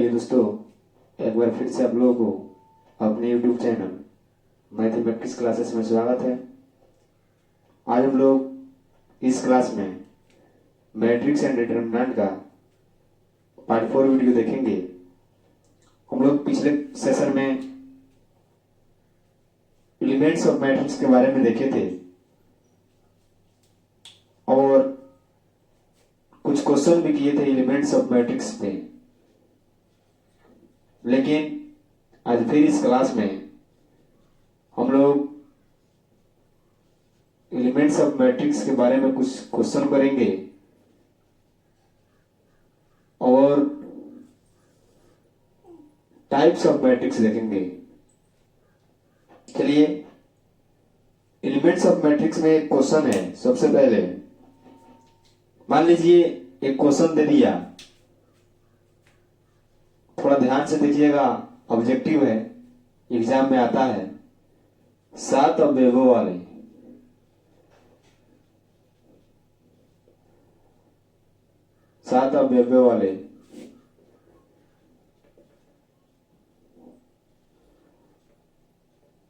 चलिए दोस्तों, एक बार फिर से आप लोगों को अपने YouTube चैनल मैथमेटिक्स क्लासेस में स्वागत है। आज हम लोग इस क्लास में मैट्रिक्स एंड डिटरमिनेंट का पार्ट 4 वीडियो देखेंगे। हम लोग पिछले सेशन में एलिमेंट्स ऑफ मैट्रिक्स के बारे में देखे थे और कुछ क्वेश्चन भी किए थे एलिमेंट्स ऑफ मैट्रिक्स पे। लेकिन आज फिर इस क्लास में हम लोग एलिमेंट्स ऑफ मैट्रिक्स के बारे में कुछ क्वेश्चन करेंगे और टाइप्स ऑफ मैट्रिक्स देखेंगे। चलिए, एलिमेंट्स ऑफ मैट्रिक्स में एक क्वेश्चन है। सबसे पहले मान लीजिए एक क्वेश्चन दे दिया, थोड़ा ध्यान से देखिएगा, ऑब्जेक्टिव है, एग्जाम में आता है। 7 अवयवों वाले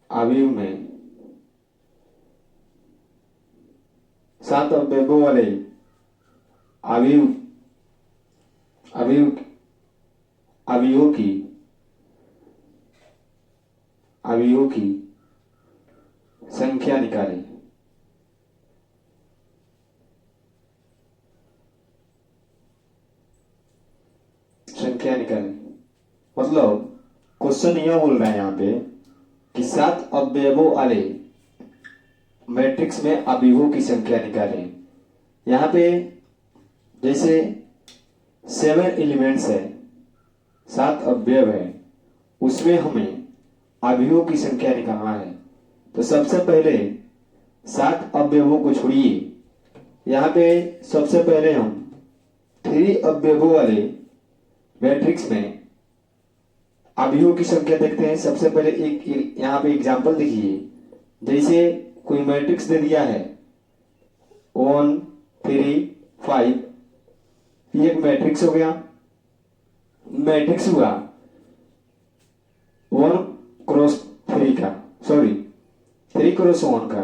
अवयव में 7 अवयवों वाले अवयव अवयव अवयवों की संख्या निकालें। मतलब क्वेश्चन यह बोल रहा है यहाँ पे कि 7 अवयवों वाले मैट्रिक्स में अवयवों की संख्या निकालें। यहाँ पे जैसे 7 एलिमेंट्स है, 7 अवयव है, उसमें हमें अवयवों की संख्या निकालना है। तो सबसे पहले 7 अवयवों को छोड़िए, यहाँ पे सबसे पहले हम 3 अवयवों वाले मैट्रिक्स में अवयवों की संख्या देखते हैं। सबसे पहले एक यहाँ पे एग्जांपल देखिए। जैसे कोई मैट्रिक्स दे दिया है 1 3 5, ये एक मैट्रिक्स हो गया। मैट्रिक्स हुआ 1 क्रॉस 3 का, सॉरी 3 क्रॉस 1 का।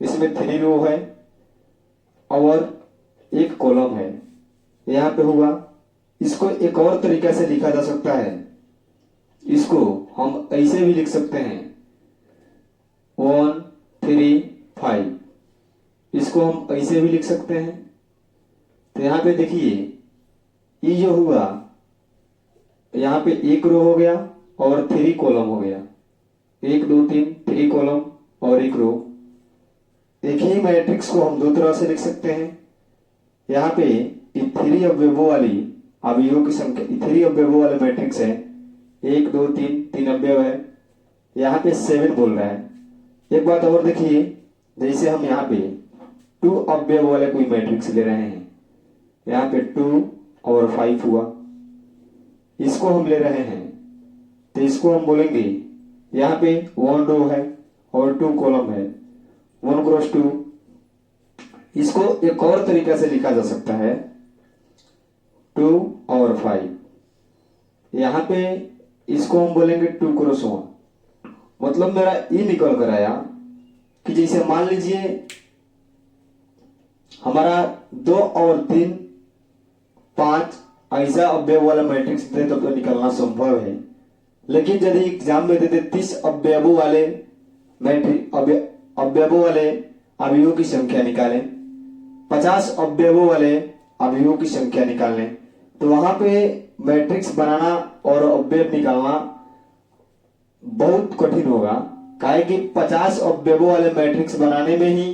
इसमें 3 रो है और एक कॉलम है, यहां पे हुआ। इसको एक और तरीका से लिखा जा सकता है। इसको हम ऐसे भी लिख सकते हैं 1 3 5, इसको हम ऐसे भी लिख सकते हैं। तो यहां पे देखिए, ये जो हुआ, यहां पे एक रो हो गया और 3 कॉलम हो गया। 1 2 3 3 कॉलम और एक रो। एक ही मैट्रिक्स को हम दो तरह से लिख सकते हैं। यहाँ पे 3 अवयवों वाली अवयवों की संख्या, 3 अवयवों वाले मैट्रिक्स है, 1 2 3 3 अवयव है। यहाँ पे 7 बोल रहा है। एक बात और देखिए, जैसे हम यहाँ पे 2 अवयव वाले कोई मैट्रिक्स ले रहे हैं, यहाँ पे 2 और 5 हुआ, इसको हम ले रहे हैं। तो इसको हम बोलेंगे, यहाँ पे 1 रो है और 2 कॉलम है, 1 क्रॉस 2। इसको एक और तरीका से लिखा जा सकता है 2 और 5। यहाँ पे इसको हम बोलेंगे 2 क्रॉस 1। मतलब मेरा ये निकल कर आया कि जैसे मान लीजिए हमारा 2 और 3 5 ऐसा अवयव वाला मैट्रिक्स दे तो निकलना संभव है। लेकिन यदि एग्जाम में देते 30 अवयवों वाले मैट्रिक्स, अवयवों वाले अवयवों की संख्या निकालें, 50 अवयवों वाले अवयवों की संख्या निकालें, तो वहां पे मैट्रिक्स बनाना और अवयव निकालना बहुत कठिन होगा। काहे कि 50 अवयवों वाले मैट्रिक्स बनाने में ही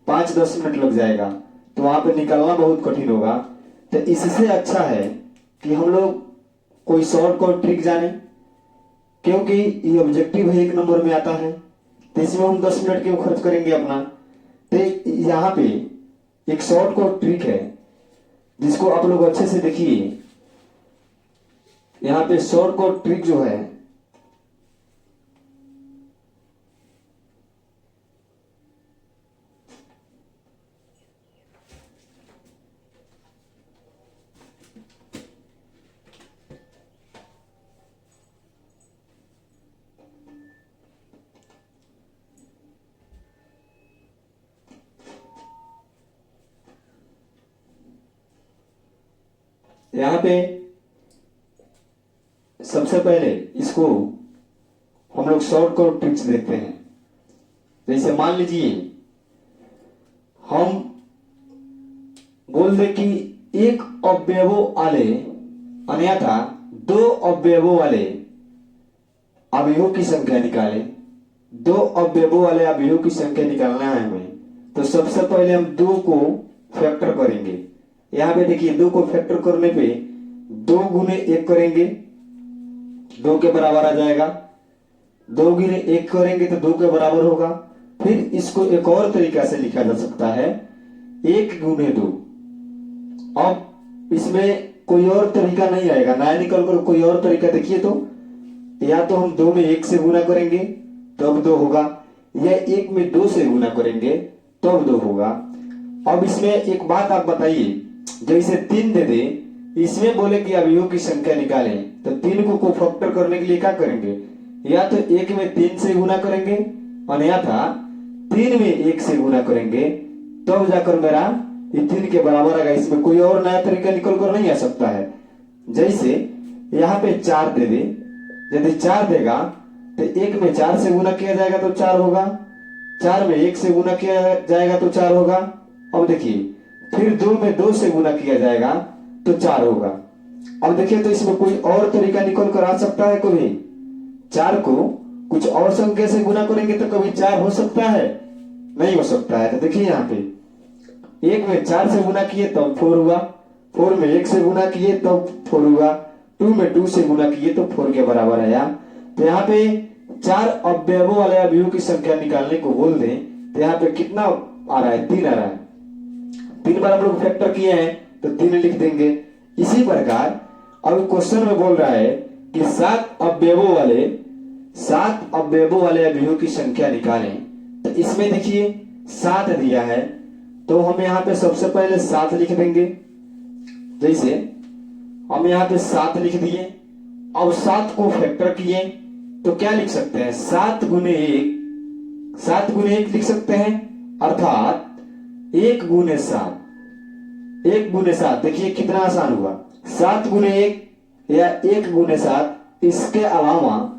5-10 मिनट लग जाएगा, तो वहां पे निकालना बहुत कठिन होगा। तो इससे अच्छा है कि हम लोग कोई शॉर्टकट ट्रिक जाने, क्योंकि ये ऑब्जेक्टिव है 1 नंबर में आता है, तो इसमें हम 10 मिनट क्यों खर्च करेंगे अपना। तो यहाँ पे एक शॉर्टकट ट्रिक है जिसको आप लोग अच्छे से देखिए। यहाँ पे शॉर्टकट ट्रिक जो है, यहाँ पे सबसे पहले इसको हम लोग शॉर्टकट ट्रिक्स देखते हैं। जैसे मान लीजिए हम बोल दे कि एक अवयवों वाले अन्यथा दो अवयवों वाले अवयवों की संख्या निकाले। दो अवयवों वाले अवयवों की संख्या निकालना है हमें, तो सबसे पहले हम दो को फैक्टर करेंगे। यहाँ पे देखिए दो को फैक्टर करने पे 2 गुने 1 करेंगे, 2 के बराबर आ जाएगा। 2 गुने 1 करेंगे तो 2 के बराबर होगा। फिर इसको एक और तरीका से लिखा जा सकता है, 1 गुने 2। अब इसमें कोई और तरीका नहीं आएगा, नया निकल कर कोई और तरीका देखिए तो, या तो हम 2 में 1 से गुना करेंगे तब 2 होगा, या 1 में 2 से गुना करेंगे तब 2 होगा। अब इसमें एक बात आप बताइए, जैसे 3 दे दे, इसमें बोले कि अवयवों की संख्या निकालें, तो 3 को फैक्टर करने के लिए क्या करेंगे, या तो 1 में 3 से गुना करेंगे और या था 3 में 1 से गुना करेंगे, तब जाकर मेरा ये 3 के बराबर आएगा। इसमें कोई और नया तरीका निकल कर नहीं आ सकता है। जैसे यहाँ पे 4 दे दे, यदि 4 देगा तो 1 में 4 से गुना किया जाएगा तो 4 होगा, 4 में 1 से गुना किया जाएगा तो 4 होगा। अब देखिए फिर 2 में 2 से गुना किया जाएगा तो 4 होगा। अब देखिए तो इसमें कोई और तरीका निकल कर आ सकता है, कभी 4 को कुछ और संख्या से गुना करेंगे तो कभी 4 हो सकता है, नहीं हो सकता है। तो देखिए यहाँ पे 1 में 4 से गुना किए तब 4 हुआ, 4 में 1 से गुना किए तब 4 हुआ, 2 में 2 से गुना किए तो 4 के बराबर आया। तो यहाँ पे 4 अवयवों वाले अवयवों की संख्या निकालने को बोल दें तो यहाँ पे कितना आ रहा है, 3 आ रहा है। 3 बार हम लोग फैक्टर किए हैं तो 3 लिख देंगे। इसी प्रकार अब क्वेश्चन में बोल रहा है कि 7 अवयवों वाले अवयवों की संख्या निकालें। तो इसमें देखिए 7 दिया है, तो हम यहाँ पे सबसे पहले 7 लिख देंगे। जैसे हम यहाँ पे 7 लिख दिए, अब 7 को फैक्टर किए तो क्या लिख सकते हैं, 7 गुने 1 लिख सकते हैं, अर्थात 1 गुने 7। 1 गुने 7 देखिए कितना आसान हुआ, 7 गुने 1 या 1 गुने 7। इसके अलावा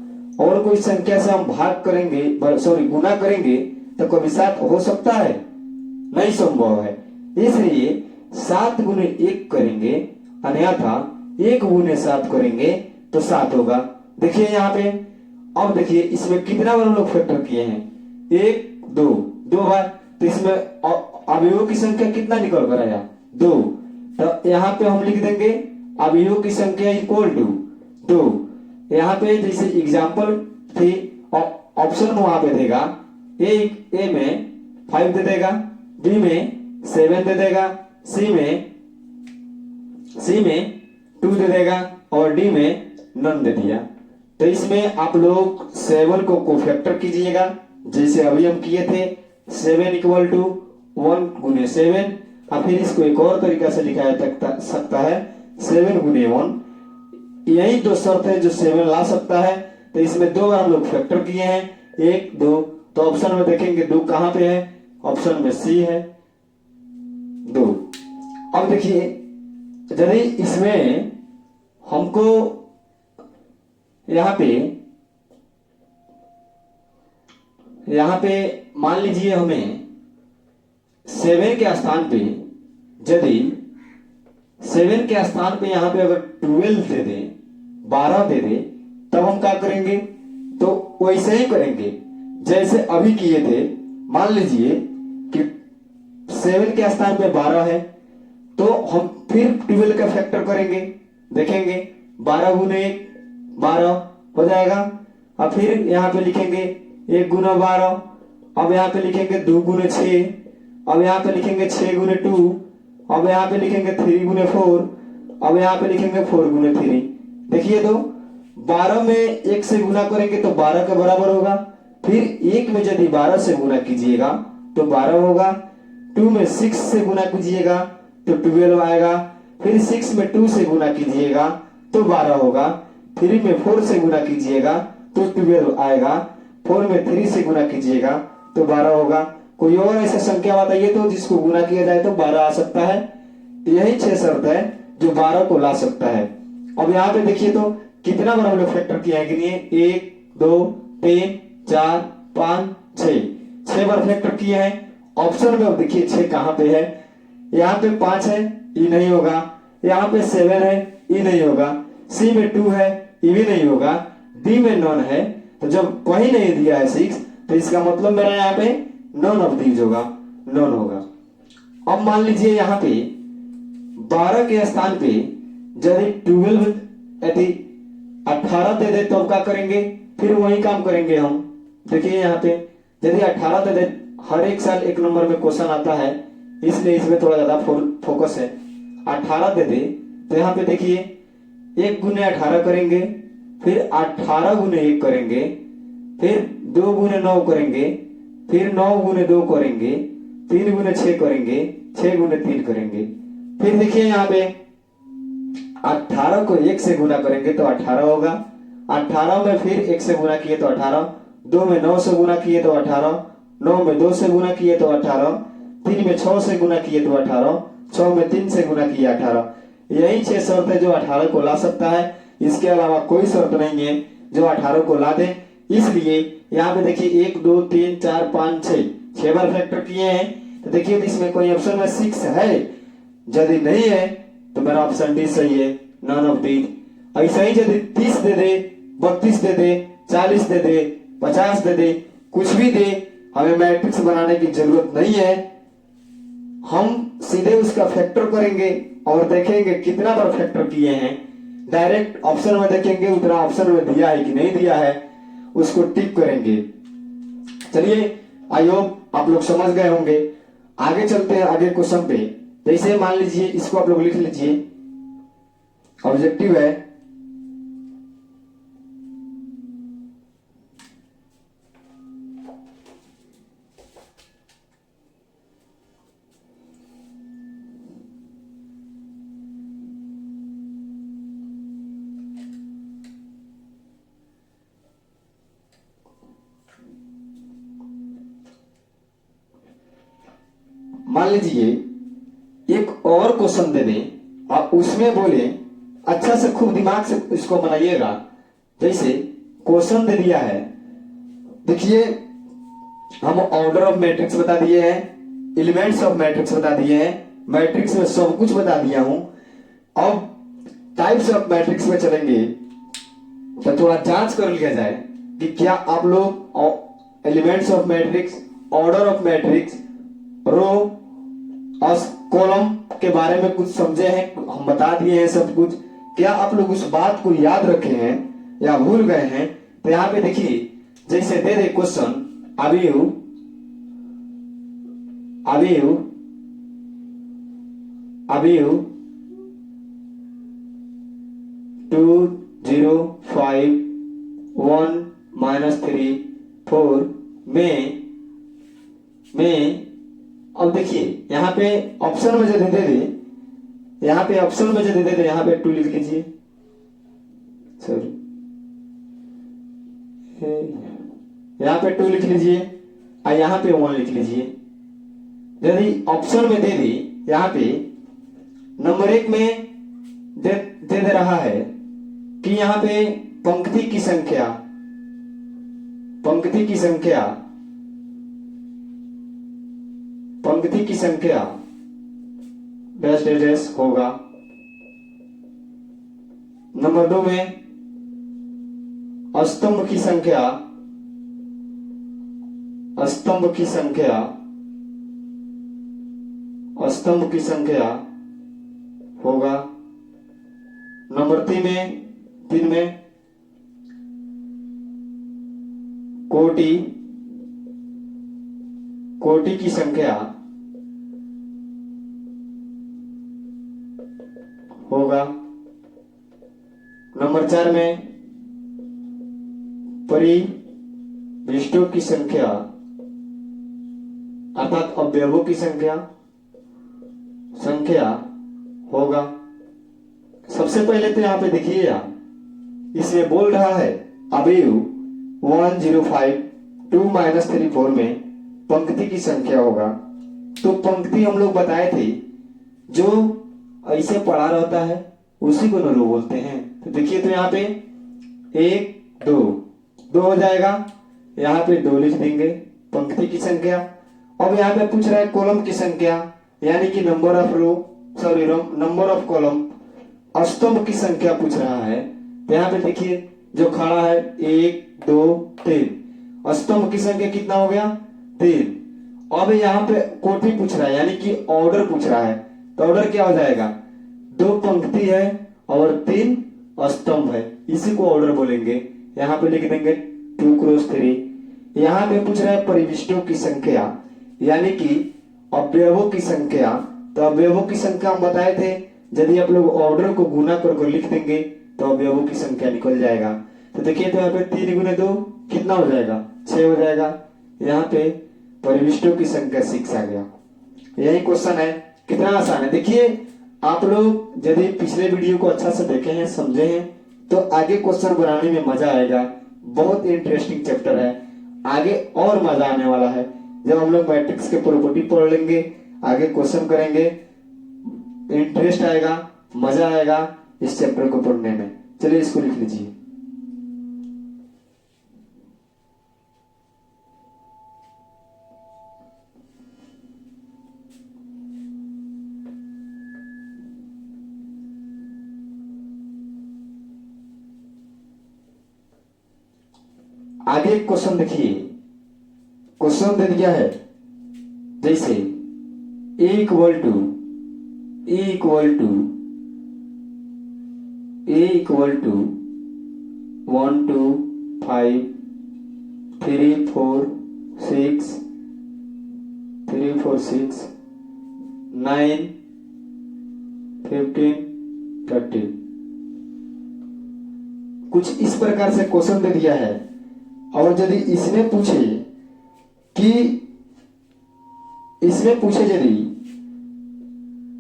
और कोई संख्या से हम भाग करेंगे, गुना करेंगे तो कभी 7 हो सकता है, नहीं संभव है। इसलिए 7 गुने 1 करेंगे, अन्यथा 1 गुने 7 करेंगे तो 7 होगा। देखिए यहाँ पे अब देखिए इसमें कितना बार हम लोग फैक्टर किए हैं, 1 2 बार, तो इसमें अवयवों की संख्या कितना निकल कर आया, 2। तो यहाँ पे हम लिख देंगे अवयवों की संख्या इक्वल टू 2। यहाँ पे जैसे एग्जाम्पल थी, ऑप्शन में वहां पे देगा ए में 5 दे देगा, बी में 7 दे देगा, सी में 2 दे देगा और डी में नन दे दिया। तो इसमें आप लोग 7 को फैक्टर कीजिएगा, जैसे अभी हम किए थे, 7 इक्वल टू 1 गुने 7। और फिर इसको एक और तरीका से लिखा जा सकता है, 7 गुने 1। यही 2 शर्त है जो 7 ला सकता है। तो इसमें 2 बार हम लोग फैक्टर किए हैं, 1 2। तो ऑप्शन में देखेंगे 2 कहां पे है, ऑप्शन में सी है 2। अब देखिए यदि इसमें हमको यहाँ पे मान लीजिए हमें 7 के स्थान पे, यदि 7 के स्थान पे यहाँ पे अगर 12 दे दे, 12 दे दे, तब हम क्या करेंगे, तो वैसे ही करेंगे जैसे अभी किए थे। मान लीजिए कि 7 के स्थान पे 12 है, तो हम फिर 12 का फैक्टर करेंगे, देखेंगे 12 गुने 1 12 हो जाएगा। अब फिर यहाँ पे लिखेंगे 1 गुना 12, अब यहाँ पे लिखेंगे 2 गुने 6, अब यहाँ पे लिखेंगे 6 गुने 2, अब यहाँ पे लिखेंगे 3 गुने 4, अब यहाँ पे लिखेंगे 4 गुने 3। देखिए तो 12 में 1 से गुना करेंगे तो 12 के बराबर होगा, फिर 1 में यदि 12 से गुना कीजिएगा तो 12 होगा, 2 में 6 से गुना कीजिएगा तो 12 आएगा, फिर 6 में 2 से गुना कीजिएगा तो 12 होगा, 3 में 4 से गुना कीजिएगा तो 12 आएगा, 4 में 3 से गुना कीजिएगा तो 12 होगा। कोई और ऐसा संख्या बताइए तो जिसको गुना किया जाए तो 12 आ सकता है। यही 6 शर्त है जो 12 को ला सकता है। अब यहाँ पे देखिए तो कितना बार हम लोग फैक्टर किया है, गिनिए, 1 2 3 4 5 6, 6 बार फैक्टर किया है। ऑप्शन में अब देखिए 6 कहाँ पे है, यहाँ पे 5 है, ये नहीं होगा, यहाँ पे 7 है, ये नहीं होगा, सी में 2 है, ये भी नहीं होगा, डी में नॉन है। तो जब कहीं नहीं दिया है 6, तो इसका मतलब मेरा यहाँ पे नॉन ऑफ दीज होगा, नॉन होगा। अब मान लीजिए यहाँ पे 12 के स्थान पे यदि 12 यदि 18 दे दे तो अब क्या करेंगे, फिर वही काम करेंगे हम। देखिए यहाँ पे यदि 18 दे दे, हर एक साल एक नंबर में क्वेश्चन आता है, इसलिए इसमें थोड़ा ज्यादा फोकस है। 18 दे दे तो यहाँ पे देखिए 1 गुने 18 करेंगे, फिर 18 गुने 1 करेंगे, फिर 2 गुने 9 करेंगे, फिर 9 गुने 2 करेंगे, 3 गुने 6 करेंगे, 6 गुने 3 करेंगे। फिर देखिए यहाँ पे 18 को 1 से गुना करेंगे तो 18 होगा, 18 में फिर 1 से गुना किए तो 18, 2 में 9 से गुना किए तो 18, 9 में 2 से गुना किए तो 18, 3 में 6 से गुना किए तो 18, 6 में 3 से गुना किए 18। यही 6 शर्त है जो 18 को ला सकता है, इसके अलावा कोई शर्त नहीं है जो 18 को ला दे। इसलिए यहाँ पे देखिए 1 2 3 4 5 6, 6 बार फैक्टर किए हैं। तो देखिए इसमें कोई ऑप्शन में 6 है, यदि नहीं है तो मेरा ऑप्शन डी सही है, नॉन ऑफ दीज। ऐसा ही यदि 30 दे दे, 32 दे दे, 40 दे दे, 50 दे दे, कुछ भी दे, हमें मैट्रिक्स बनाने की जरूरत नहीं है। हम सीधे उसका फैक्टर करेंगे और देखेंगे कितना बार फैक्टर किए हैं। डायरेक्ट ऑप्शन में देखेंगे उतना ऑप्शन में दिया है कि नहीं दिया है, उसको टिक करेंगे। चलिए, आई होप आप लोग समझ गए होंगे। आगे चलते हैं आगे क्वेश्चन पे। जैसे मान लीजिए, इसको आप लोग लिख लीजिए, ऑब्जेक्टिव है मान लीजिए एक और क्वेश्चन दे दें और उसमें बोले, अच्छा से खूब दिमाग से इसको बनाइएगा। जैसे क्वेश्चन दे दिया है, देखिए हम ऑर्डर ऑफ मैट्रिक्स बता दिए हैं, एलिमेंट्स ऑफ मैट्रिक्स बता दिए हैं, मैट्रिक्स में सब कुछ बता दिया हूं। अब टाइप्स ऑफ मैट्रिक्स में चलेंगे तो थोड़ा जांच कर लिया जाए कि क्या आप लोग elements of matrix, order of matrix, row और कॉलम के बारे में कुछ समझे हैं। हम बता दिए हैं सब कुछ, क्या आप लोग उस बात को याद रखे हैं या भूल गए हैं। तो यहाँ पे देखिए, जैसे दे दे क्वेश्चन, अबीयू 2 0 5 1 -3 4 में अब देखिए यहाँ पे ऑप्शन में जो दे दे, यहाँ पे ऑप्शन में जो दे दे, यहाँ पे 2 लिख लीजिए, सॉरी यहाँ पे 2 लिख लीजिए और यहाँ पे 1 लिख लीजिए। यदि ऑप्शन में दे दी, यहाँ पे नंबर 1 में दे रहा है कि यहाँ पे पंक्ति की संख्या डैश डैश डैश होगा। नंबर 2 में स्तंभ की संख्या होगा। नंबर 3 में कोटि की संख्या होगा। नंबर 4 में परिविष्टों की संख्या अर्थात अवयवों की संख्या होगा। सबसे पहले तो यहाँ पे देखिए आप, इसमें बोल रहा है अवयव 1 0 5 2 -3 4 में पंक्ति की संख्या होगा। तो पंक्ति हम लोग बताए थे, जो ऐसे पड़ा रहता है उसी को रो बोलते हैं। तो देखिए तो यहाँ पे 1 2 2 हो जाएगा, यहाँ पे 2 लिख देंगे पंक्ति की संख्या। अब यहाँ पे पूछ रहा है कॉलम की संख्या, यानी कि number of row, sorry number of column, स्तंभ की संख्या पूछ रहा है। तो यहाँ पे देखिए जो खड़ा है 1 2 3, स्तंभ की संख्या कितना हो गया 3। अब यहाँ पे कोटि पूछ रहा है, यानी कि ऑर्डर पूछ रहा है। तो ऑर्डर क्या हो जाएगा, 2 पंक्ति है और 3 स्तंभ है, इसी को ऑर्डर बोलेंगे। यहाँ पे लिख देंगे 2 क्रॉस 3। यहाँ पे पूछ रहा है परिविष्टों की संख्या, यानी कि अवयवों की संख्या। तो अवयवों की संख्या हम बताए थे, यदि आप लोग ऑर्डर को गुना कर लिख देंगे तो अवयवों की संख्या निकल जाएगा। तो देखिए तो यहाँ पे 3 गुने 2 कितना हो जाएगा 6 हो जाएगा। यहाँ पे परिविष्टों की संख्या 6 आ गया। यही क्वेश्चन है, कितना आसान है। देखिए आप लोग यदि पिछले वीडियो को अच्छा से देखे हैं, समझे हैं, तो आगे क्वेश्चन बनाने में मजा आएगा। बहुत इंटरेस्टिंग चैप्टर है, आगे और मजा आने वाला है। जब हम लोग मैट्रिक्स के प्रॉपर्टी पढ़ लेंगे, आगे क्वेश्चन करेंगे, इंटरेस्ट आएगा, मजा आएगा इस चैप्टर को पढ़ने में। चलिए इसको लिख लीजिए। आगे क्वेश्चन देखिए, क्वेश्चन दे दिया है जैसे ए इक्वल टू 1 2 5 3 4 6 9 15 13। कुछ इस प्रकार से क्वेश्चन दे दिया है। और यदि इसमें पूछे यदि,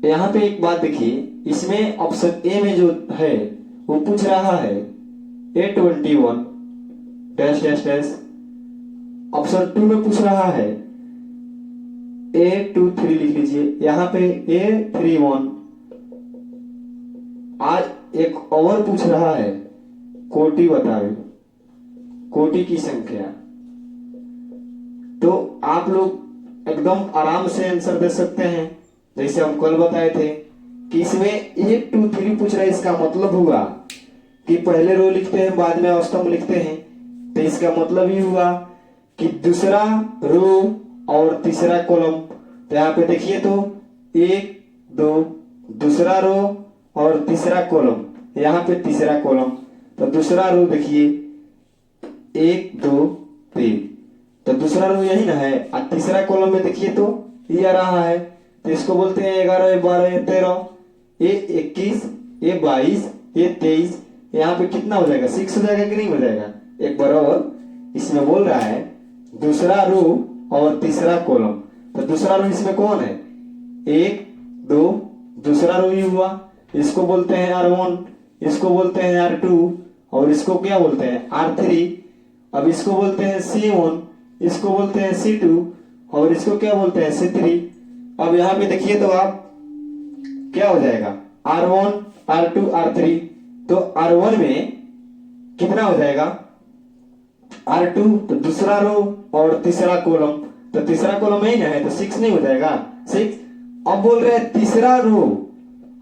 यहां पे एक बात देखिए, इसमें ऑप्शन ए में जो है वो पूछ रहा है A21 dash dash dash. Option 2 में पूछ रहा है A23 लिख लीजिए, यहां पे A31। आज एक और पूछ रहा है कोटि बताओ, कोटि की संख्या। तो आप लोग एकदम आराम से आंसर दे सकते हैं। जैसे हम कल बताए थे कि इसमें 1 2 3 पूछ रहा है, इसका मतलब हुआ कि पहले रो लिखते हैं बाद में स्तंभ लिखते हैं। तो इसका मतलब ही हुआ कि दूसरा रो और तीसरा कॉलम। तो यहाँ पे देखिए तो 1 2, दूसरा रो और तीसरा कॉलम, यहाँ पे तीसरा कॉलम। तो दूसरा रो देखिए 1 2 3, तो दूसरा रो यही ना है। और तीसरा कॉलम में देखिए तो ये आ रहा है, तो इसको बोलते हैं 11 ये 12 ये 13 ये 21 ये 22 ये 23। यहाँ पे कितना हो जाएगा 6 हो जाएगा कि नहीं हो जाएगा, एक बराबर। इसमें बोल रहा है दूसरा रो और तीसरा कॉलम। तो दूसरा रो इसमें कौन है 1 2, दूसरा रो ही हुआ, इसको बोलते हैं R1, इसको बोलते हैं R2 और इसको क्या बोलते हैं R3। अब इसको बोलते हैं C1, इसको बोलते हैं C2 और इसको क्या बोलते हैं C3। अब यहाँ पे देखिए तो आप क्या हो जाएगा R1 R2 R3। तो R1 में कितना हो जाएगा R2, तो दूसरा रो और तीसरा कॉलम। तो तीसरा कॉलम यही ना है, तो 6 नहीं हो जाएगा 6। अब बोल रहे हैं तीसरा रो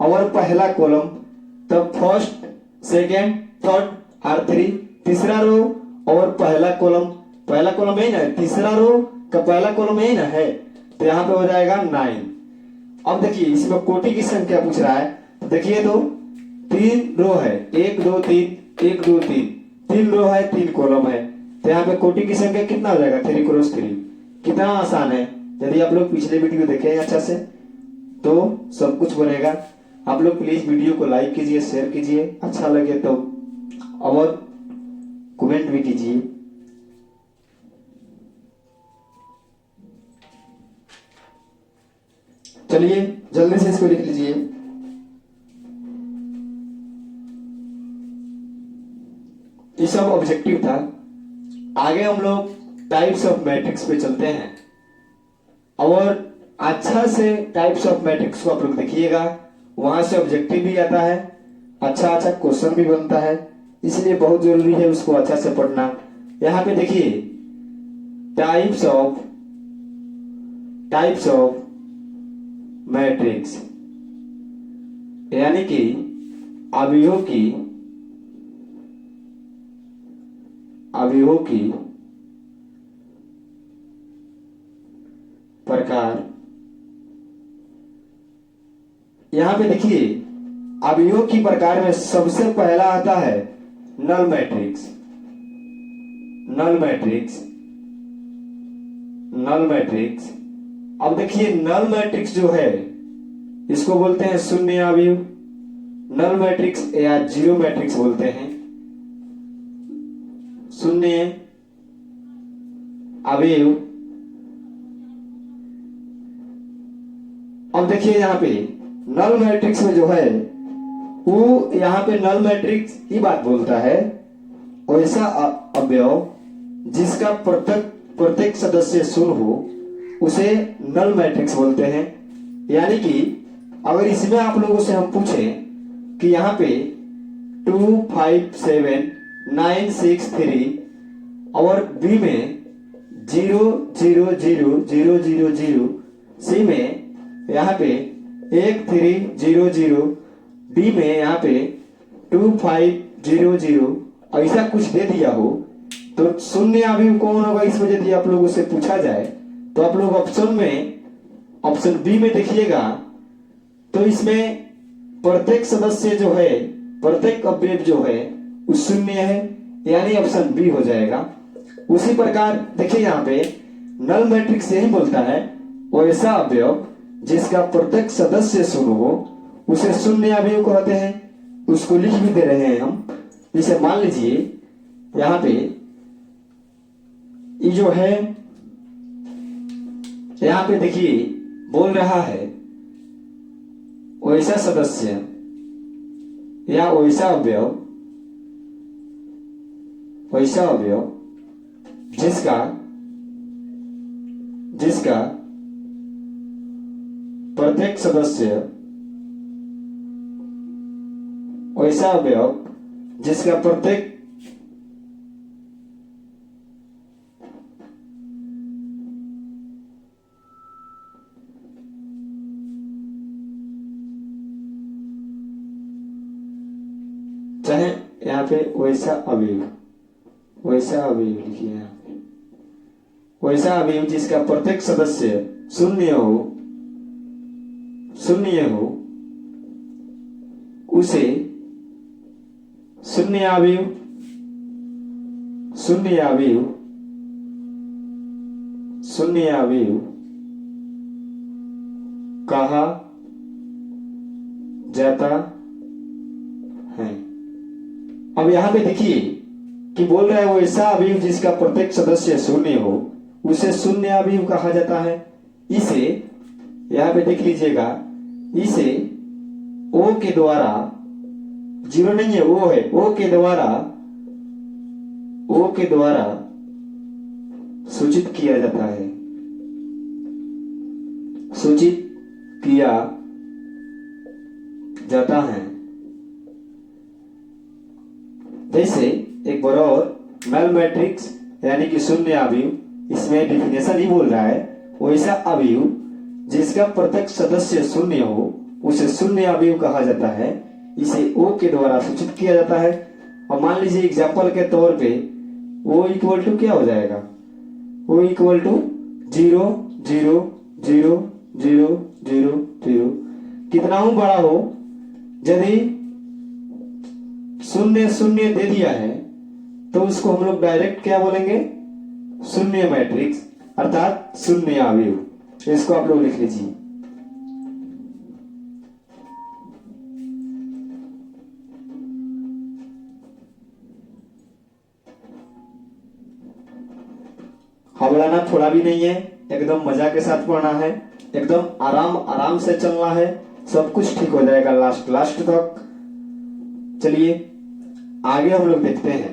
और पहला कॉलम, तो फर्स्ट सेकेंड थर्ड R3। तीसरा रो और पहला कॉलम यही ना है, तीसरा रो का पहला कॉलम यही ना है, तो यहाँ पे हो जाएगा 9। अब देखिए इसमें कोटि की संख्या पूछ रहा है। तो देखिए तो 3 रो है 1 2 3 1 2 3, 3 रो है 3 कॉलम है। तो यहाँ पे कोटि की संख्या कितना हो जाएगा 3 क्रॉस 3। कितना आसान है, यदि आप लोग पिछले वीडियो देखें अच्छा से तो सब कुछ बनेगा। आप लोग प्लीज वीडियो को लाइक कीजिए, शेयर कीजिए, अच्छा लगे तो और कमेंट भी कीजिए। चलिए जल्दी से इसको लिख लीजिए। ये सब ऑब्जेक्टिव था। आगे हम लोग टाइप्स ऑफ मैट्रिक्स पे चलते हैं और अच्छा से टाइप्स ऑफ मैट्रिक्स को आप लोग देखिएगा वहां से ऑब्जेक्टिव भी आता है, अच्छा अच्छा क्वेश्चन भी बनता है, इसलिए बहुत जरूरी है उसको अच्छा से पढ़ना। यहाँ पे देखिए टाइप्स ऑफ मैट्रिक्स, यानी कि अवयवों की प्रकार। यहां पे देखिए अवयवों की प्रकार में सबसे पहला आता है नल मैट्रिक्स। अब देखिए नल मैट्रिक्स जो है इसको बोलते हैं शून्य अवयव, नल मैट्रिक्स या जीरो मैट्रिक्स बोलते हैं, शून्य अवयव। अब देखिए यहाँ पे नल मैट्रिक्स में जो है वो यहाँ पे नल मैट्रिक्स ही बात बोलता है, वैसा अवयव जिसका प्रत्येक सदस्य शून्य हो उसे नल मैट्रिक्स बोलते हैं। यानी कि अगर इसमें आप लोगों से हम पूछें कि यहाँ पे 2 5 7 9 6 3 और बी में 0 0 0 0 0 0, सी में यहाँ पे 1 3 0 0, डी में यहाँ पे 2 5 0 0, ऐसा कुछ दे दिया हो तो शून्य अवयव कौन होगा इस वजह से आप लोगों से पूछा जाए तो आप लोग ऑप्शन बी में देखिएगा तो इसमें प्रत्येक सदस्य जो है, प्रत्येक अवयव जो है वो शून्य है, यानी ऑप्शन बी हो जाएगा। उसी प्रकार देखिए यहाँ पे नल मैट्रिक्स यही बोलता है वैसा अवयव जिसका प्रत्येक सदस्य शून्य हो उसे शून्य अवयव कहते हैं। उसको लिख भी दे रहे हैं हम। जैसे मान लीजिए यहाँ पे ये जो है यहाँ पे देखिए बोल रहा है वैसा सदस्य या वैसा अवयव जिसका प्रत्येक सदस्य, वैसा अवयव जिसका प्रत्येक चाहे यहाँ पे वैसा अवयव लिखिए यहाँ पे, वैसा अवयव जिसका प्रत्येक सदस्य शून्य हो उसे शून्य अवयव कहा जाता है। अब यहाँ पे देखिए कि बोल रहा है वो ऐसा अवयव जिसका प्रत्येक सदस्य शून्य हो उसे शून्य अवयव कहा जाता है। इसे यहाँ पे देख लीजिएगा, इसे ओ के द्वारा, जीरो नहीं है, ओ है, ओ के द्वारा सूचित किया जाता है, सूचित किया जाता है। जैसे एक बार और नल मैट्रिक्स यानी कि शून्य अवयव, इसमें डिफिनेशन ही बोल रहा है वैसा अवयव जिसका प्रत्येक सदस्य शून्य हो उसे शून्य अवयव कहा जाता है। इसे ओ के द्वारा सूचित किया जाता है। और मान लीजिए एग्जाम्पल के तौर पे ओ इक्वल टू क्या हो जाएगा, ओ इक्वल टू 0 0 0 0 0 0। कितना हूं बड़ा हो, यदि शून्य शून्य दे दिया है तो उसको हम लोग डायरेक्ट क्या बोलेंगे, शून्य मैट्रिक्स अर्थात शून्य अवयव। इसको आप लोग लिख लीजिए। हबड़ाना थोड़ा भी नहीं है, एकदम मजा के साथ पढ़ना है, एकदम आराम से चलना है, सब कुछ ठीक हो जाएगा लास्ट तक। चलिए आगे हम लोग देखते हैं।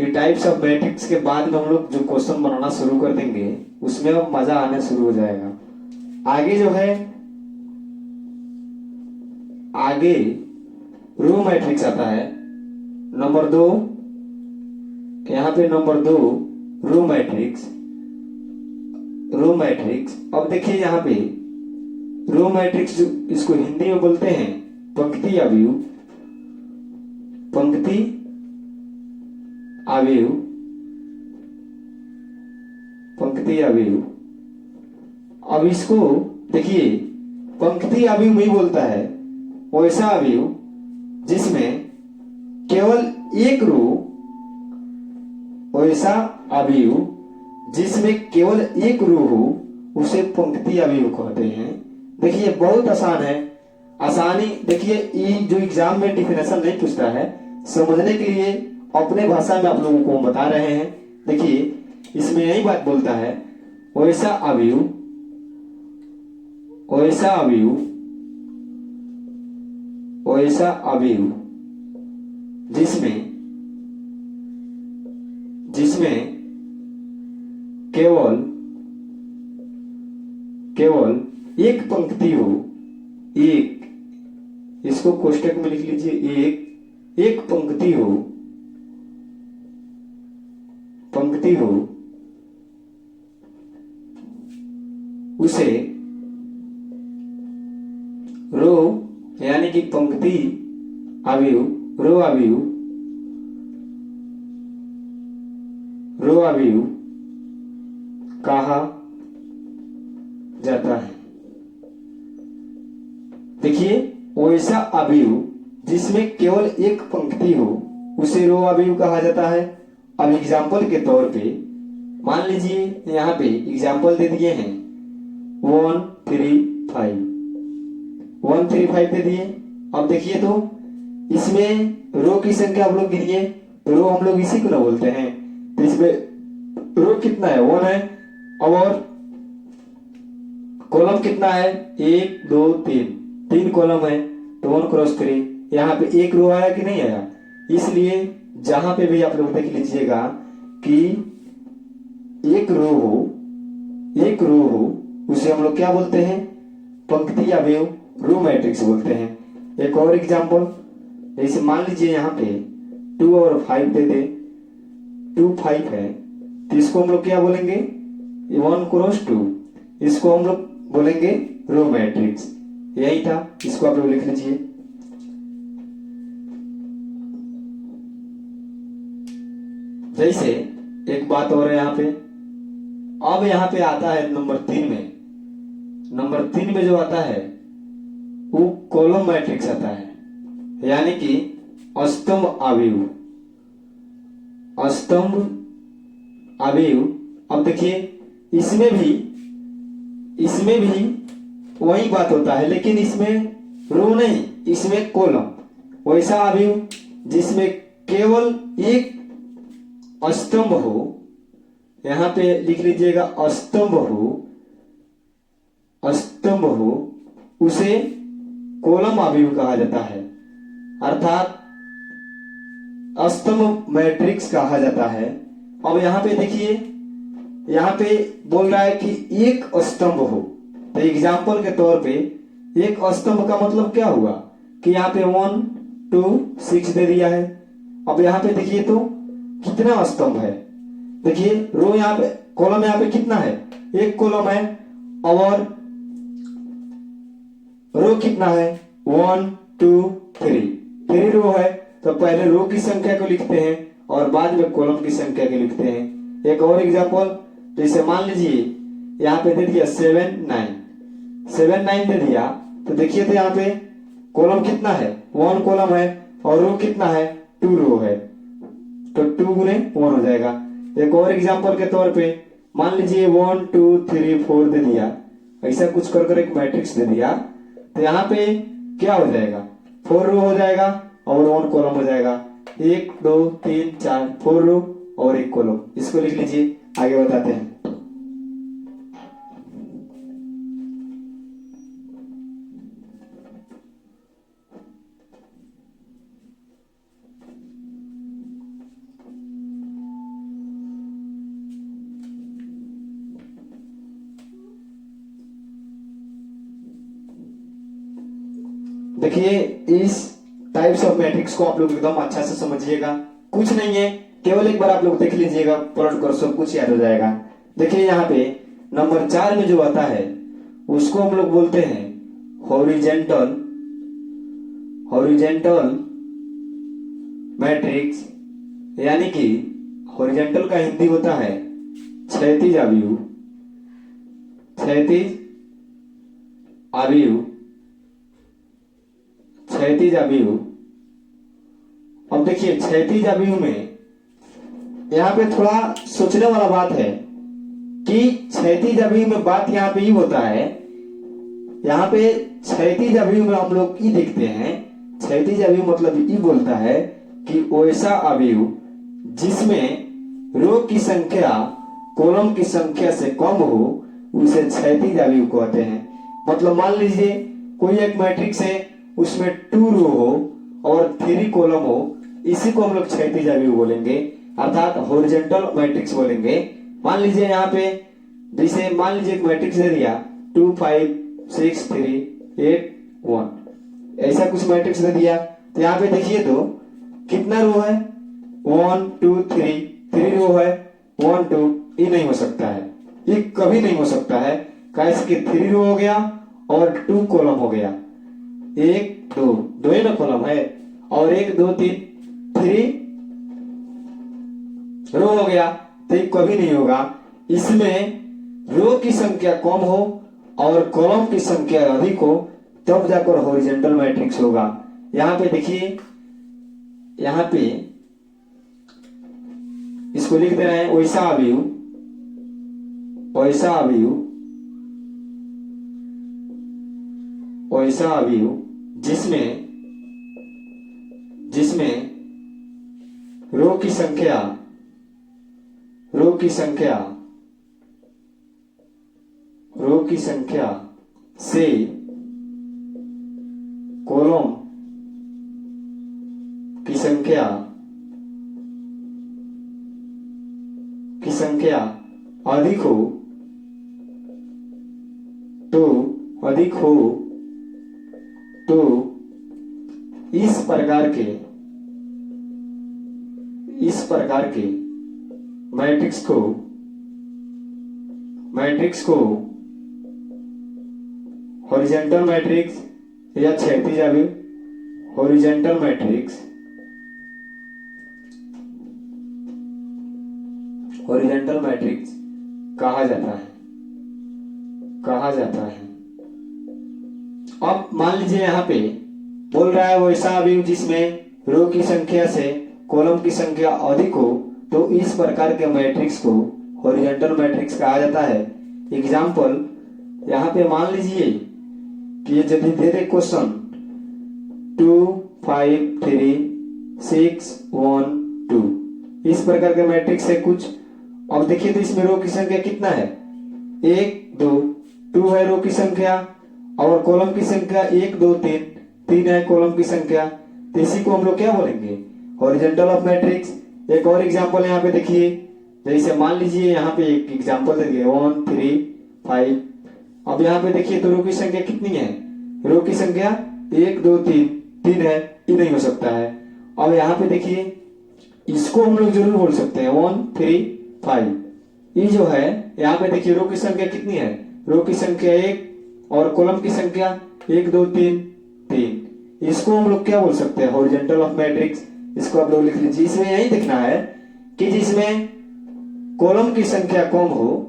ये टाइप्स ऑफ मैट्रिक्स के बाद में हम लोग जो क्वेश्चन बनाना शुरू कर देंगे उसमें अब मजा आने शुरू हो जाएगा। आगे जो है, आगे रो मैट्रिक्स आता है। नंबर 2, यहाँ पे number 2 row matrix, row matrix. अब देखिए यहाँ पे रो मैट्रिक्स, जो इसको हिंदी में बोलते हैं पंक्ति अवयव, पंक्ति अवयव, पंक्ति अवयव। अब इसको देखिए, पंक्ति अवयव नहीं बोलता है वैसा अवयव जिसमें केवल एक रो, वैसा अवयव जिसमें केवल एक रो हो उसे पंक्ति अवयव कहते हैं। देखिए बहुत आसान है, आसानी देखिए, ये जो एग्जाम में डिफिनेशन नहीं पूछता है, समझने के लिए अपने भाषा में आप लोगों को बता रहे हैं। देखिए इसमें यही बात बोलता है, वैसा अवयव, वैसा अवयव, वैसा अवयव जिसमें जिसमें केवल केवल एक पंक्ति हो, एक, इसको कोष्टक में लिख लीजिए, एक पंक्ति हो, पंक्ति हो, उसे रो यानी कि पंक्ति अवयव, रो अवयव, रो अवयव कहा जाता है। देखिए वैसा अवयव जिसमें केवल एक पंक्ति हो उसे रो अवयव कहा जाता है। अब एग्जाम्पल के तौर पे मान लीजिए, यहाँ पे एग्जाम्पल दे दिए हैं 1 3 5, 1 3 5 दे दिए। अब देखिए तो इसमें रो की संख्या आप लोग गिनिए, रो हम लोग इसी को ना बोलते हैं, तो इसमें रो कितना है, 1 है। और कॉलम कितना है, 1 2 3, 3 कॉलम है, तो 1 क्रॉस 3, यहाँ पे एक रो आया कि नहीं आया। इसलिए जहां पे भी आप लोग देख लीजिएगा कि एक रो हो, एक रो हो, उसे हम लोग क्या बोलते हैं, पंक्ति अवयव, रो मैट्रिक्स बोलते हैं। एक और एग्जांपल, जैसे मान लीजिए यहाँ पे 2 और 5 दे दे, 2 5 है, तो इसको हम लोग क्या बोलेंगे, 1 क्रॉस 2, इसको हम लोग बोलेंगे रो मैट्रिक्स। यही था, इसको आप लोग लिख लीजिए। जैसे एक बात और है यहाँ पे, अब यहाँ पे आता है नंबर 3 में, नंबर 3 में जो आता है वो कॉलम मैट्रिक्स आता है, यानी कि स्तंभ अवयव, स्तंभ अवयव। अब देखिए इसमें भी वही बात होता है, लेकिन इसमें रो नहीं, इसमें कॉलम। वैसा अवयव जिसमें केवल एक स्तंभ हो, यहां पे लिख लीजिएगा स्तंभ हो, स्तंभ हो, उसे कॉलम अवयव कहा जाता है, अर्थात स्तंभ मैट्रिक्स कहा जाता है। अब यहाँ पे देखिए, यहाँ पे बोल रहा है कि एक स्तंभ हो, तो एग्जाम्पल के तौर पे एक स्तंभ का मतलब क्या हुआ कि यहाँ पे 1 2 6 दे दिया है। अब यहाँ पे देखिए तो कितना स्तंभ है, देखिए रो यहाँ पे, कॉलम यहाँ पे कितना है, एक कॉलम है, और रो कितना है, 1 2 3, 3 रो है। तो पहले रो की संख्या को लिखते हैं और बाद में कॉलम की संख्या को लिखते हैं। एक और एग्जांपल, जैसे मान लीजिए यहाँ पे दे दिया 7 9, 7 9 दे दिया, तो देखिए तो यहाँ पे कॉलम कितना है, 1 कॉलम है, और रो कितना है, 2 रो है, तो 2 गुने 1 हो जाएगा। एक और एग्जांपल के तौर पे मान लीजिए 1 2 3 4 दे दिया, ऐसा कुछ कर एक मैट्रिक्स दे दिया, तो यहाँ पे क्या हो जाएगा, 4 रो हो जाएगा और 1 कॉलम हो जाएगा, 1 2 3 4, 4 रो और 1 कॉलम। इसको लिख लीजिए, आगे बताते हैं। देखिए इस टाइप्स ऑफ मैट्रिक्स को आप लोग एकदम अच्छा से समझिएगा, कुछ नहीं है, केवल एक बार आप लोग देख लीजिएगा, प्लॉट कर सब कुछ याद हो जाएगा। देखिए यहाँ पे नंबर 4 में जो आता है उसको हम लोग बोलते हैं हॉरिजेंटल हॉरिजेंटल मैट्रिक्स, यानी कि हॉरिजेंटल का हिंदी होता है क्षैतिज अवयव, क्षैतिज अवयव, क्षैतिज अवयव। अब देखिए क्षैतिज अवयव में यहाँ पे थोड़ा सोचने वाला बात है कि क्षैतिज अवयव में बात यहाँ पे ये होता है, यहाँ पे क्षैतिज अवयव में हम लोग ये देखते हैं, क्षैतिज अवयव मतलब ये बोलता है कि वैसा अवयव जिसमें रो की संख्या कॉलम की संख्या से कम हो उसे क्षैतिज अवयव कहते हैं। मतलब मान लीजिए कोई एक मैट्रिक्स है, उसमें 2 रो हो और 3 कॉलम हो, इसी को हम लोग क्षैतिज अवयव बोलेंगे, अर्थात हॉरिजॉन्टल मैट्रिक्स बोलेंगे। मान लीजिए यहाँ पे जैसे मान लीजिए एक मैट्रिक्स दे दिया 2 5 6 3 8 1, ऐसा कुछ मैट्रिक्स दे दिया, तो यहाँ पे देखिए तो कितना रो है 1 2 3 रो है 1 2, ये नहीं हो सकता है, ये कभी नहीं हो सकता है, कैसे कि 3 रो हो गया और 2 कॉलम हो गया, 1 2 दो ही ना कॉलम है, और 1 2 3 3 रो हो गया, तो ये कभी नहीं होगा। इसमें रो की संख्या कम हो और कॉलम की संख्या अधिक हो तब जाकर हॉरिजॉन्टल मैट्रिक्स होगा। यहाँ पे देखिए, यहाँ पे इसको लिख दे रहे हैं वैसा अवयव, वैसा अवयव, वैसा अवयव जिसमें जिसमें रो की संख्या रो की संख्या से कॉलम की संख्या अधिक हो तो इस प्रकार के मैट्रिक्स को हॉरिजॉन्टल मैट्रिक्स या क्षैतिज अवयव, हॉरिजॉन्टल मैट्रिक्स कहा जाता है। अब मान लीजिए यहाँ पे बोल रहा है वैसा अवयव जिसमें रो की संख्या से कॉलम की संख्या अधिक हो तो इस प्रकार के मैट्रिक्स को हॉरिजॉन्टल मैट्रिक्स कहा जाता है। एग्जाम्पल यहाँ पे मान लीजिए कि ये यदि दे दे क्वेश्चन 2 5 3 6 1 2, इस प्रकार के मैट्रिक्स है कुछ। अब देखिए तो इसमें रो की संख्या कितना है 1 2, 2 है रो की संख्या और कॉलम की संख्या 1 2 3 है कॉलम की संख्या, तो इसी को हम लोग क्या बोलेंगे हॉरिजॉन्टल ऑफ मैट्रिक्स। एक और एग्जांपल यहाँ पे देखिए, जैसे मान लीजिए यहाँ पे एक एग्जांपल दे दिया 1 3 5, अब यहाँ पे देखिए तो रो की संख्या कितनी है, रो की संख्या 1 2 3 है, ये नहीं हो सकता है। अब यहाँ पे देखिए इसको हम लोग जरूर बोल सकते हैं 1 3 5, ये जो है यहाँ पे देखिए रो की संख्या कितनी है, रो की संख्या 1 और कॉलम की संख्या 1 2 3, इसको हम लोग क्या बोल सकते हैं हॉरिजॉन्टल ऑफ मैट्रिक्स। इसको आप लोग लिख लीजिए। इसमें यही देखना है कि जिसमें कॉलम की संख्या कम हो,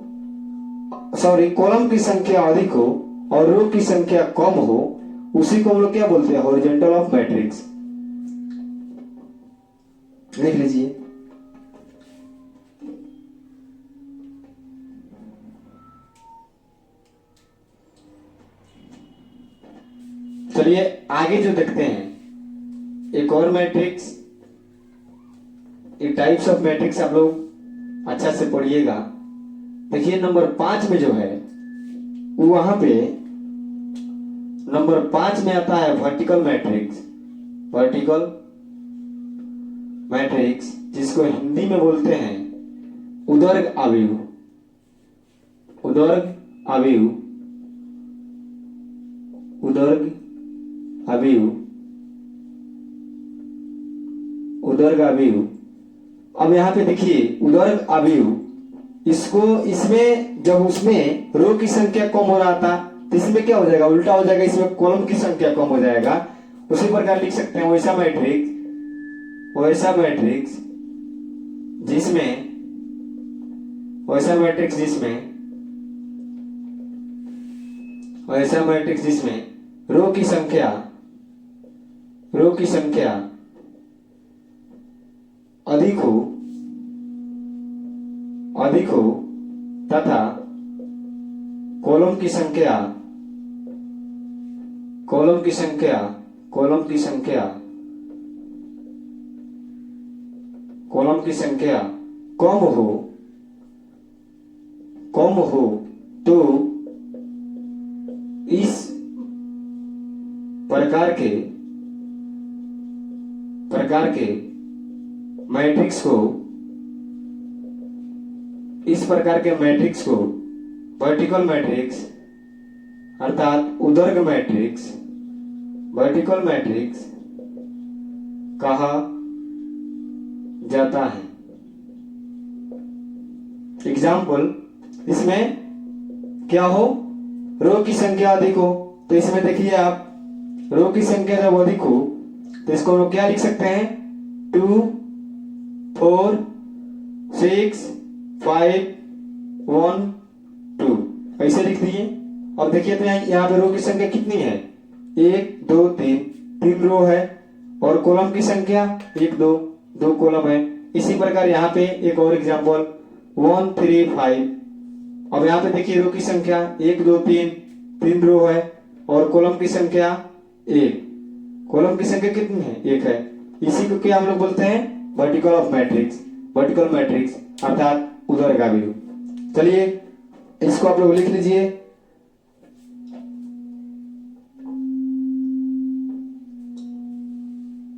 सॉरी कॉलम की संख्या अधिक हो और रो की संख्या कम हो, उसी को हम लोग क्या बोलते हैं हॉरिजॉन्टल ऑफ मैट्रिक्स। लिख लीजिए। चलिए आगे जो देखते हैं एक और मैट्रिक्स, एक टाइप्स ऑफ मैट्रिक्स आप लोग अच्छा से पढ़िएगा। देखिए नंबर 5 में जो है वहां पे नंबर 5 में आता है वर्टिकल मैट्रिक्स जिसको हिंदी में बोलते हैं उदर्ग अवयव, उदर्ग अवयव। अब यहाँ पे देखिए उदर्ग अवयव, इसको इसमें जब उसमें रो की संख्या कम हो रहा था तो इसमें क्या हो जाएगा, उल्टा हो जाएगा, इसमें कॉलम की संख्या कम हो जाएगा। उसी प्रकार लिख सकते हैं वैसा मैट्रिक्स जिसमें रो की संख्या अधिक हो तथा कॉलम की संख्या कम हो तो इस प्रकार के मैट्रिक्स को वर्टिकल मैट्रिक्स अर्थात उदर्ग मैट्रिक्स कहा जाता है। एग्जाम्पल, इसमें क्या हो, रो की संख्या अधिक हो तो इसमें देखिए आप, रो की संख्या जब अधिक हो तो इसको हम लोग क्या लिख सकते हैं, 2 4 6 5 1 2 ऐसे लिख दिए। अब देखिए तो यहाँ पे रो की संख्या कितनी है, 1 2 3 रो है और कॉलम की संख्या 1 2 कॉलम है। इसी प्रकार यहाँ पे एक और एग्जांपल 1 3 5। अब यहाँ पे देखिए रो की संख्या 1 2 3 रो है और कॉलम की संख्या 1, कॉलम की संख्या कितनी है, 1 है। इसी को क्या हम लोग बोलते हैं, वर्टिकल मैट्रिक्स अर्थात उदर्ग अवयव। चलिए इसको आप लोग लिख लीजिए,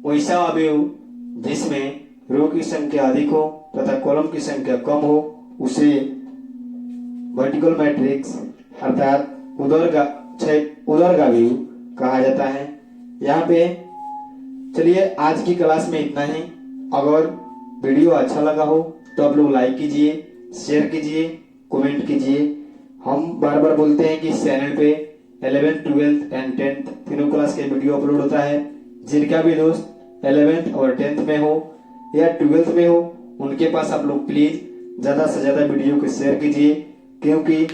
वैसा अवयव जिसमें रो की संख्या अधिक हो तथा कॉलम की संख्या कम हो उसे वर्टिकल मैट्रिक्स अर्थात उदर्ग अवयव कहा जाता है। यहाँ पे चलिए आज की क्लास में इतना ही। अगर वीडियो अच्छा लगा हो तो आप लोग लाइक कीजिए, शेयर कीजिए, कमेंट कीजिए। हम बार बार बोलते हैं कि इस चैनल पे 11th 12th एंड 10th तीनों क्लास के वीडियो अपलोड होता है। जिनका भी दोस्त 11th और 10th में हो या 12th में हो उनके पास आप लोग प्लीज ज्यादा से ज्यादा वीडियो को शेयर कीजिए, क्योंकि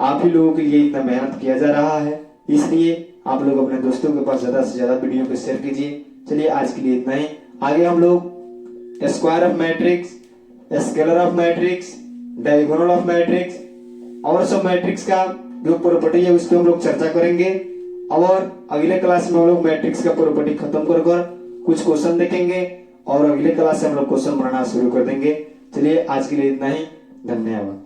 आप ही लोगों के लिए इतना मेहनत किया जा रहा है, इसलिए आप लोग अपने दोस्तों के पास ज्यादा से ज्यादा वीडियो को शेयर कीजिए। चलिए आज के लिए इतना ही। आगे हम लोग square of matrix, scalar of matrix, diagonal of matrix और सब मैट्रिक्स का जो प्रॉपर्टी है उस पर हम लोग चर्चा करेंगे। और अगले क्लास में हम लोग मैट्रिक्स का प्रॉपर्टी खत्म कर कुछ क्वेश्चन देखेंगे और अगले क्लास से हम लोग क्वेश्चन बनाना शुरू कर देंगे। चलिए आज के लिए इतना ही, धन्यवाद।